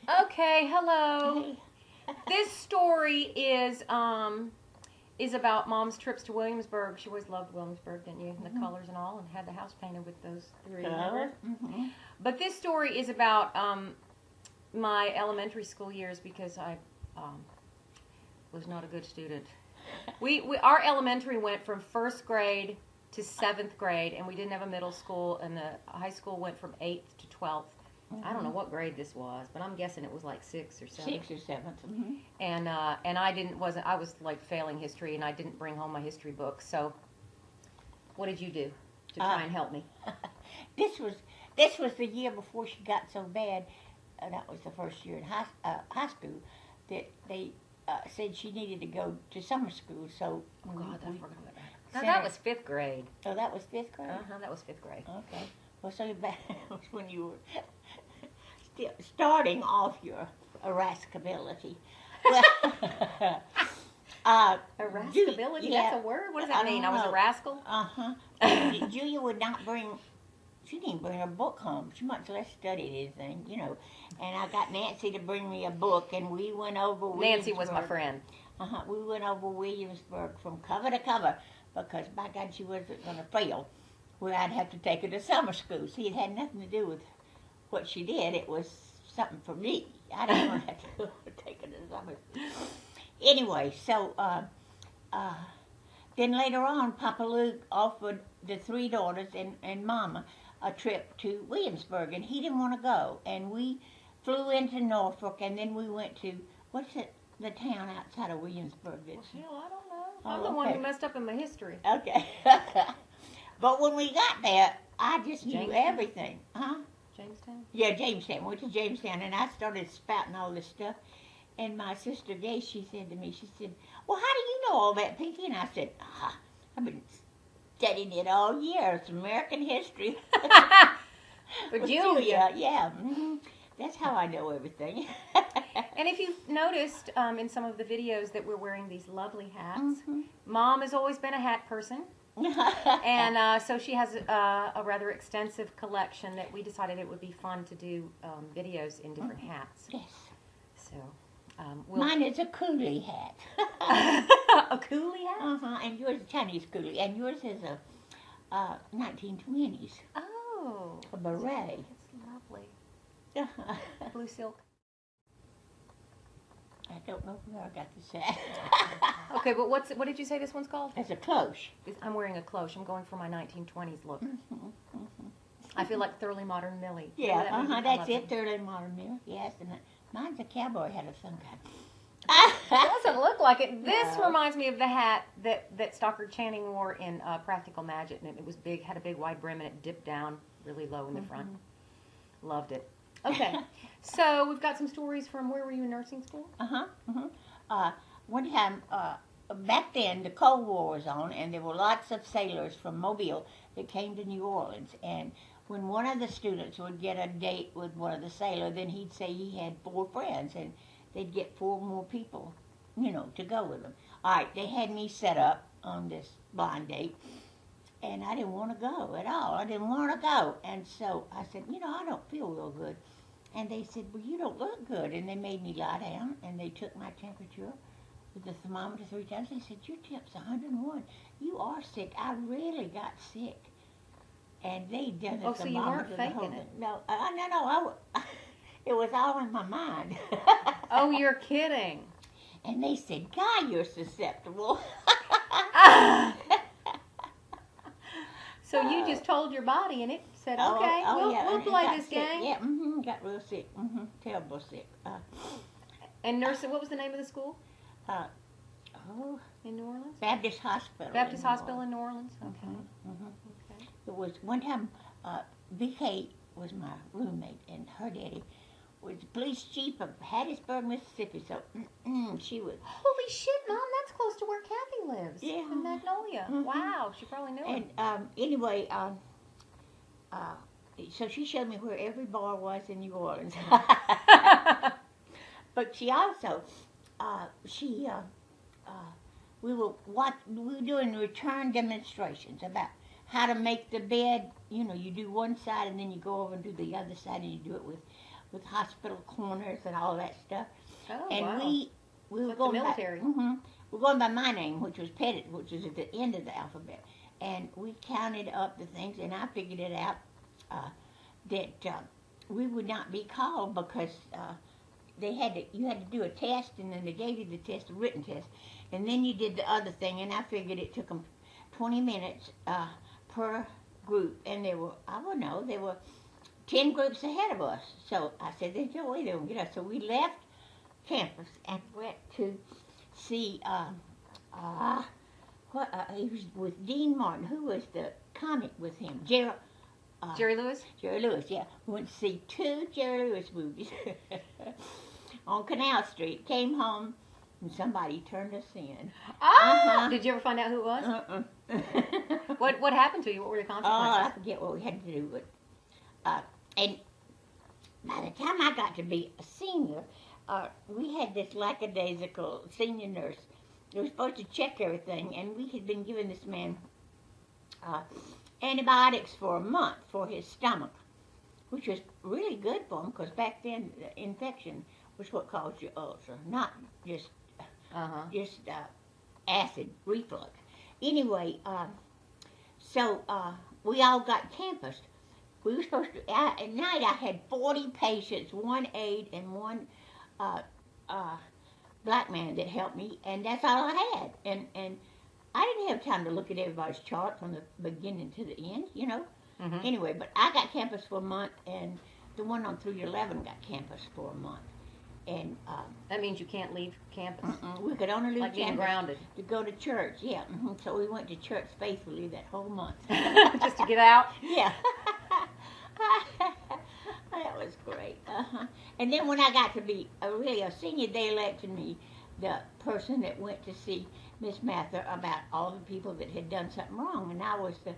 Okay, hello. Hey. This story is about Mom's trips to Williamsburg. She always loved Williamsburg, didn't you? And the colors and all, and had the house painted with those three. Remember? But this story is about my elementary school years because I was not a good student. Our elementary went from first grade to seventh grade, and we didn't have a middle school, and the high school went from 8th to 12th. I don't know what grade this was, but I'm guessing it was like 6th or 7th. 6th or 7th. And I was like failing history, and I didn't bring home my history book. So, what did you do to try and help me? This was the year before she got so bad. That was the first year in high school that they said she needed to go to summer school. So Oh God, I forgot about that. No, that was 5th grade. Oh, that was 5th grade. That was 5th grade. Okay. Well, so that was when you were still starting off your irascibility. Well, Irascibility? Yeah. That's a word? What does that mean? I was a rascal? Julia would not bring, she didn't bring her book home. She much less studied anything, you know. And I got Nancy to bring me a book, and we went over Nancy was my friend. We went over Williamsburg from cover to cover because, by God, she wasn't going to fail. Where I'd have to take her to summer school. See, it had nothing to do with what she did. It was something for me. I didn't want to have to take her to summer school. Anyway, so then later on, Papa Luke offered the 3 daughters and Mama a trip to Williamsburg, and he didn't want to go. And we flew into Norfolk, and then we went to, what's it, the town outside of Williamsburg? That's, Well, I don't know. I'm the one who messed up in my history. Okay. But when we got there, I just knew everything. Huh? Jamestown? Yeah, Jamestown. We went to Jamestown, and I started spouting all this stuff. And my sister Gay, she said to me, she said, well, how do you know all that, Pinky? And I said, I've been studying it all year. It's American history. For Julia. Yeah. That's how I know everything. And if you've noticed in some of the videos that we're wearing these lovely hats, Mom has always been a hat person. And so she has a rather extensive collection that we decided it would be fun to do videos in different hats. Yes. So, mine is a coolie hat. A coolie hat? And yours is a Chinese coolie. And yours is a 1920s. Oh. A beret. It's lovely. Blue silk. I don't know where I got this hat. Okay, but what did you say this one's called? It's a cloche. I'm wearing a cloche. I'm going for my 1920s look. I feel like thoroughly modern Millie. Yeah, that's it, thoroughly modern Millie. Yes, and mine's a cowboy hat of some kind. It doesn't look like it. This No. reminds me of the hat that Stockard Channing wore in Practical Magic, and it was big, had a big wide brim, and it dipped down really low in the front. Loved it. Okay, so we've got some stories from where were you in nursing school? One time, back then, the Cold War was on, and there were lots of sailors from Mobile that came to New Orleans. And when one of the students would get a date with one of the sailors, then he'd say he had 4 friends, and they'd get 4 more people, you know, to go with them. All right, they had me set up on this blind date, and I didn't want to go at all. I didn't want to go. And so I said, you know, I don't feel real good. And they said, well, you don't look good. And they made me lie down, and they took my temperature with the thermometer 3 times. They said, your temp's 101. You are sick. I really got sick. And they done the Oh, so you weren't thermometer. faking it? No, no. It was all in my mind. Oh, you're kidding. And they said, God, you're susceptible. So you just told your body, and it said, okay, we'll play this game. Yeah, got real sick. Terrible sick. And nursing, what was the name of the school? In New Orleans? Baptist Hospital. Baptist Hospital in New Orleans? Okay. Okay. It was one time, BK was my roommate, and her daddy was the police chief of Hattiesburg, Mississippi. So she was. Holy shit, Mom! That's close to where Kathy lives. Yeah. In Magnolia. Wow, she probably knew him. And anyway, so she showed me where every bar was in New Orleans. But she also, we were doing return demonstrations about how to make the bed. You know, you do one side and then you go over and do the other side, and you do it with with hospital corners and all that stuff. Oh, And wow. we were Like going the military. we're going by my name, which was Pettit, which is at the end of the alphabet. And we counted up the things, and I figured it out that we would not be called because you had to do a test, and then they gave you the test, a written test, and then you did the other thing. And I figured it took them 20 minutes per group, and there were 10 groups ahead of us. So I said, there's no way they will get us. So we left campus and went to see he was with Dean Martin. Who was the comic with him? Jerry Lewis? Jerry Lewis, yeah. We went to see 2 Jerry Lewis movies on Canal Street. Came home, and somebody turned us in. Oh! Did you ever find out who it was? Uh-uh. What happened to you? What were the Oh, consequences? I forget what we had to do, but and by the time I got to be a senior, we had this lackadaisical senior nurse who was supposed to check everything, and we had been giving this man antibiotics for a month for his stomach, which was really good for him because back then the infection was what caused your ulcer, not just acid reflux. Anyway, so we all got campused. We were supposed to, at night I had 40 patients, 1 aide and 1 black man that helped me, and that's all I had. And I didn't have time to look at everybody's chart from the beginning to the end, you know. Anyway, but I got campus for a month, and the one on 311 got campus for a month. And That means you can't leave campus. we could only leave Like being campus grounded. to go to church, yeah. So we went to church faithfully that whole month. Just to get out? Yeah. That was great. And then when I got to be really a senior, they elected me the person that went to see Miss Mather about all the people that had done something wrong. And I was the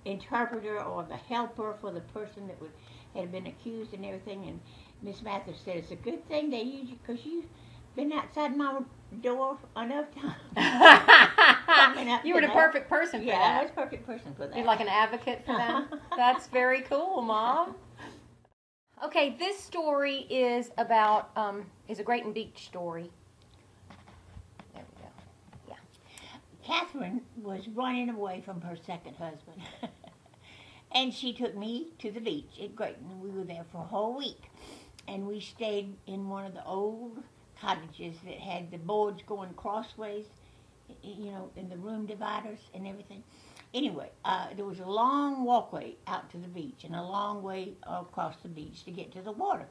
interpreter or the helper for the person that had been accused and everything. And Miss Mather said, it's a good thing they used you because you've been outside my door enough time. You were the perfect person for that. that. I was the perfect person for that. You're like an advocate for them. That's very cool, Mom. Okay, this story is about is a Grayton Beach story. There we go. Yeah. Catherine was running away from her second husband. And she took me to the beach at Grayton. We were there for a whole week. And we stayed in one of the old cottages that had the boards going crossways, you know, in the room dividers and everything. Anyway, there was a long walkway out to the beach and a long way across the beach to get to the water.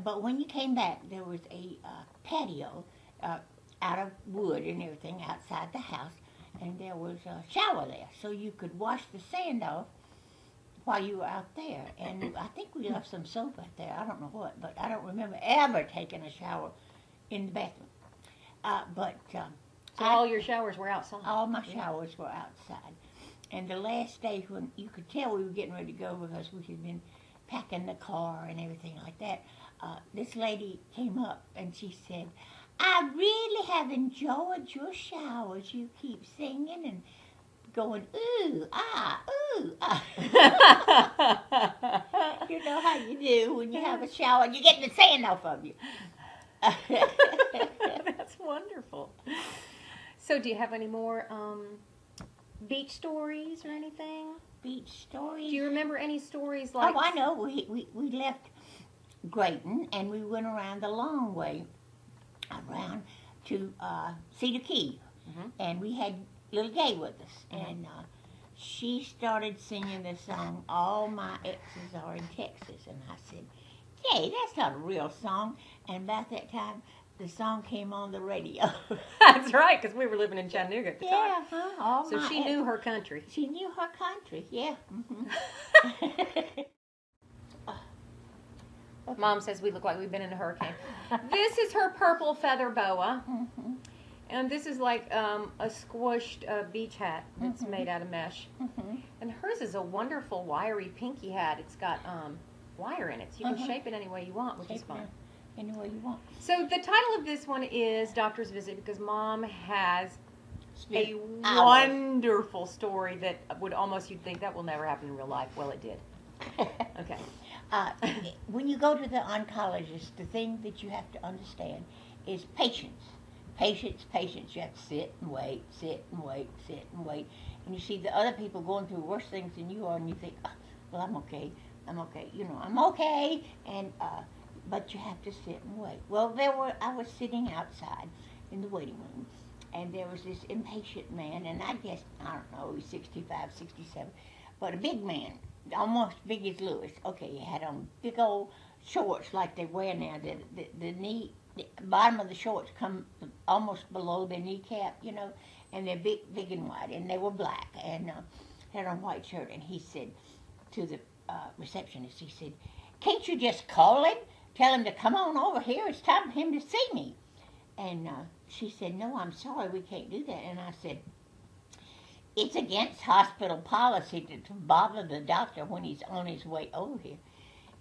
But when you came back, there was a patio out of wood and everything outside the house, and there was a shower there, so you could wash the sand off while you were out there. And I think we left some soap out there. I don't know what, but I don't remember ever taking a shower in the bathroom. So all your showers were outside? All my showers were outside. And the last day when you could tell we were getting ready to go because we had been packing the car and everything like that, this lady came up and she said, I really have enjoyed your showers. You keep singing and going, ooh, ah, ooh, ah. You know how you do when you have a shower and you get the sand off of you. That's wonderful. So do you have any more beach stories or anything? Beach stories? Do you remember any stories like... Oh, I know. We left Grayton and we went around the long way around to Cedar Key. And we had Little Gay with us. And she started singing the song, All My Exes Are in Texas. And I said, Gay, that's not a real song. And about that time, the song came on the radio. That's right, because we were living in Chattanooga at the time. Yeah, so she knew her country. She knew her country, yeah. Mom says we look like we've been in a hurricane. This is her purple feather boa. And this is like a squished beach hat that's made out of mesh. And hers is a wonderful wiry pinky hat. It's got wire in it, so you can shape it any way you want, which is fun. Any way you want. So the title of this one is Doctor's Visit because Mom has a wonderful story that would almost, you'd think that will never happen in real life. Well, it did. Okay. Uh, when you go to the oncologist, the thing that you have to understand is patience. Patience, patience. You have to sit and wait, sit and wait, sit and wait. And you see the other people going through worse things than you are, and you think, oh, well, I'm okay. I'm okay. I'm okay. And but you have to sit and wait. Well, I was sitting outside in the waiting room, and there was this impatient man, and I guess, I don't know, he's 65, 67, but a big man, almost big as Lewis. Okay, he had on big old shorts like they wear now. The knee, the bottom of the shorts come almost below their kneecap, and they're big and white, and they were black, and had on a white shirt. And he said to the receptionist, he said, "Can't you just call him? Tell him to come on over here. It's time for him to see me." And she said, "No, I'm sorry, we can't do that." And I said, "It's against hospital policy to bother the doctor when he's on his way over here."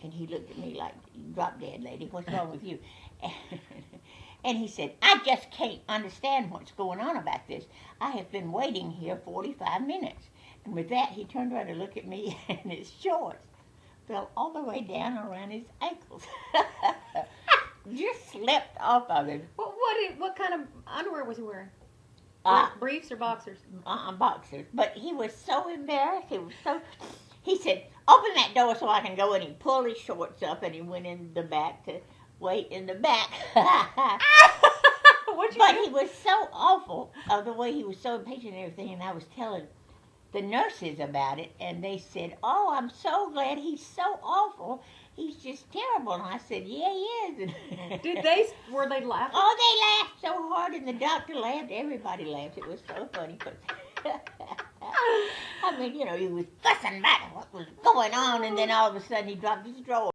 And he looked at me like, "Drop dead, lady, what's wrong with you?" And he said, "I just can't understand what's going on about this. I have been waiting here 45 minutes. And with that, he turned around to look at me, and his shorts fell all the way down around his ankles. Just slipped off of him. What kind of underwear was he wearing? Briefs or boxers? Boxers. But he was so embarrassed. He said, "Open that door so I can go." And he pulled his shorts up, and he went in the back to wait in the back. But he was so awful, the way he was so impatient and everything, and I was telling the nurses about it, and they said, "Oh, I'm so glad, he's so awful. He's just terrible." And I said, "Yeah, he is." Were they laughing? Oh, they laughed so hard, and the doctor laughed. Everybody laughed. It was so funny. I mean, he was fussing about what was going on, and then all of a sudden he dropped his drawer.